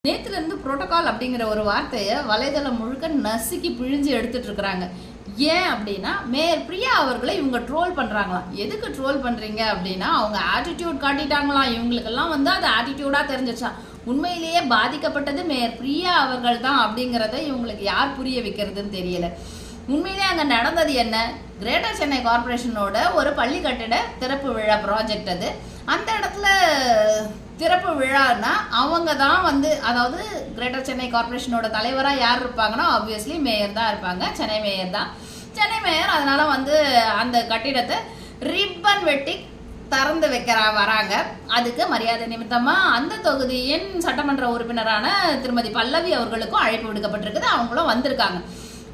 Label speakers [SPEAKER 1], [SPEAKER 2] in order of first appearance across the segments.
[SPEAKER 1] நேத்துல இருந்து புரோட்டோகால் அப்படிங்கிற ஒரு வார்த்தையை வலைதளம் முழுக்க நசுக்கி பிழிஞ்சு எடுத்துட்டு இருக்கிறாங்க. ஏன் அப்படின்னா, மேயர் பிரியா அவர்களை இவங்க ட்ரோல் பண்றாங்களாம். எதுக்கு ட்ரோல் பண்றீங்க அப்படின்னா, அவங்க ஆட்டிடியூட் காட்டிட்டாங்களாம். இவங்களுக்கெல்லாம் அது ஆட்டிடியூடா தெரிஞ்சிச்சா. உண்மையிலேயே பாதிக்கப்பட்டது மேயர் பிரியா அவர்கள் தான் அப்படிங்கிறத இவங்களுக்கு யார் புரிய வைக்கிறதுன்னு தெரியல. உண்மையிலே அங்கே நடந்தது என்ன? கிரேட்டர் சென்னை கார்பரேஷனோட ஒரு பள்ளி கட்டிட திறப்பு விழா ப்ராஜெக்ட் அது. அந்த இடத்துல திறப்பு விழான்னா அவங்க தான் அதாவது கிரேட்டர் சென்னை கார்பரேஷனோட தலைவராக யார் இருப்பாங்கன்னா ஆப்வியஸ்லி மேயர் தான் இருப்பாங்க. சென்னை மேயர் தான். சென்னை மேயர் அதனால அந்த கட்டிடத்தை ரிப்பன் வெட்டி திறந்து வராங்க. அதுக்கு மரியாதை நிமித்தமா அந்த தொகுதியின் சட்டமன்ற உறுப்பினரான திருமதி பல்லவி அவர்களுக்கும் அழைப்பு விடுக்கப்பட்டிருக்குது. அவங்களும் வந்திருக்காங்க.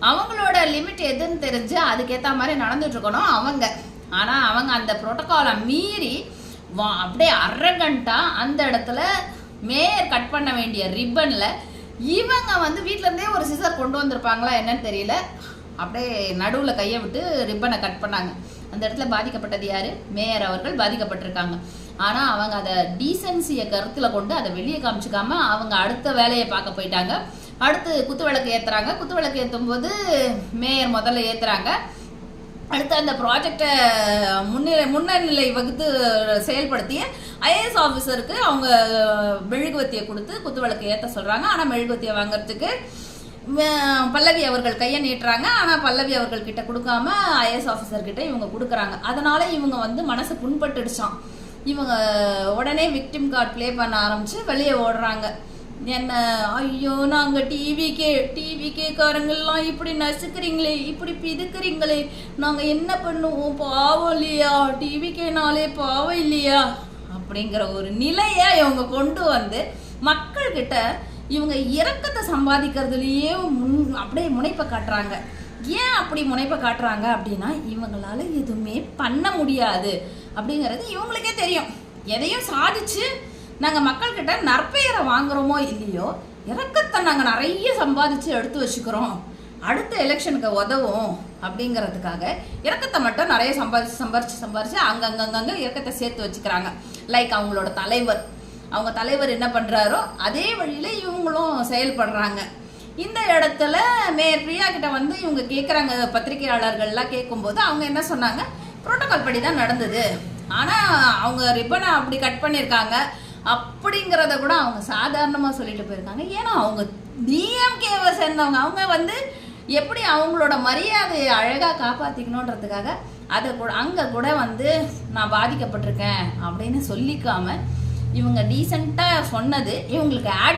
[SPEAKER 1] அவங்களோட லிமிட் எதுன்னு தெரிஞ்சு அதுக்கேற்ற மாதிரி நடந்துட்டு இருக்கணும் அவங்க. ஆனால் அவங்க அந்த புரோட்டோகாலை மீறி அப்படியே அரகண்டா அந்த இடத்துல மேயர் கட் பண்ண வேண்டிய ரிப்பன்ல இவங்க வீட்டுல இருந்தே ஒரு சிசர் கொண்டு வந்திருப்பாங்களா என்னன்னு தெரியல, அப்படியே நடுவில் கையை விட்டு ரிப்பனை கட் பண்ணாங்க. அந்த இடத்துல பாதிக்கப்பட்டது யாரு? மேயர் அவர்கள் பாதிக்கப்பட்டிருக்காங்க. ஆனால் அவங்க அதை டீசென்சியை கருத்தில் கொண்டு அதை வெளியே காமிச்சிக்காம அவங்க அடுத்த வேலையை பார்க்க போயிட்டாங்க. அடுத்து குத்துவிளக்கு ஏற்றுறாங்க. குத்துவிளக்கு ஏற்றும் போது மேயர் முதல்ல ஏற்றுறாங்க. அடுத்து அந்த ப்ராஜெக்டை முன்னிலை வகுத்து செயல்படுத்திய ஐஏஎஸ் ஆஃபீஸருக்கு அவங்க மெழுகுவத்தியை கொடுத்து குத்துவிளக்கு ஏற்ற சொல்கிறாங்க. ஆனால் மெழுகுவத்தியை வாங்கறதுக்கு பல்லவி அவர்கள் கையை நீட்டுறாங்க. ஆனால் பல்லவி அவர்கள் கிட்ட கொடுக்காம ஐஏஎஸ் ஆஃபீஸர் கிட்ட இவங்க கொடுக்குறாங்க. அதனால இவங்க மனசு புண்பட்டுடுச்சான். இவங்க உடனே விக்டிம் கார்டு ப்ளே பண்ண ஆரம்பிச்சு வெளியே ஓடுறாங்க. என்ன, ஐயோ நாங்க டிவிகேக்காரங்கெல்லாம் இப்படி நசுக்கிறீங்களே, இப்படி பிதுக்குறீங்களே, நாங்க என்ன பண்ணுவோம், பாவம் இல்லையா, டிவிகேனாலே பாவம் இல்லையா அப்படிங்கிற ஒரு நிலைய இவங்க கொண்டு மக்கள் கிட்ட இவங்க இரக்கத்தை சம்பாதிக்கிறதுலயே அப்படியே முனைப்பை காட்டுறாங்க. ஏன் அப்படி முனைப்பை காட்டுறாங்க அப்படின்னா, இவங்களால எதுவுமே பண்ண முடியாது அப்படிங்கிறது இவங்களுக்கே தெரியும். எதையும் சாதிச்சு நாங்கள் மக்கள்கிட்ட நற்பெயரை வாங்குறோமோ இல்லையோ, இறக்கத்தை நாங்கள் நிறைய சம்பாதிச்சு எடுத்து வச்சுக்கிறோம், அடுத்த எலெக்ஷனுக்கு உதவும் அப்படிங்கிறதுக்காக இறக்கத்தை மட்டும் நிறைய சம்பாரிச்சு அங்கங்க இறக்கத்தை சேர்த்து வச்சுக்கிறாங்க. லைக் அவங்களோட அவங்க தலைவர் என்ன பண்ணுறாரோ அதே வழியில் இவங்களும் செயல்படுறாங்க. இந்த இடத்துல மேயர் பிரியா கிட்ட இவங்க கேட்குறாங்க. பத்திரிகையாளர்கள்லாம் கேட்கும்போது அவங்க என்ன சொன்னாங்க, புரோட்டோகால் படி தான் நடந்தது, ஆனால் அவங்க ரிப்பனை அப்படி கட் பண்ணியிருக்காங்க அப்படிங்கிறத கூட அவங்க சாதாரணமாக சொல்லிட்டு போயிருக்காங்க. ஏன்னா அவங்க டிஎம்கேவை சேர்ந்தவங்க. அவங்க எப்படி அவங்களோட மரியாதையை அழகாக காப்பாற்றிக்கணுன்றதுக்காக அதை கூட அங்கே கூட நான் பாதிக்கப்பட்டிருக்கேன் அப்படின்னு சொல்லிக்காம இவங்க டீசெண்டாக சொன்னது இவங்களுக்கு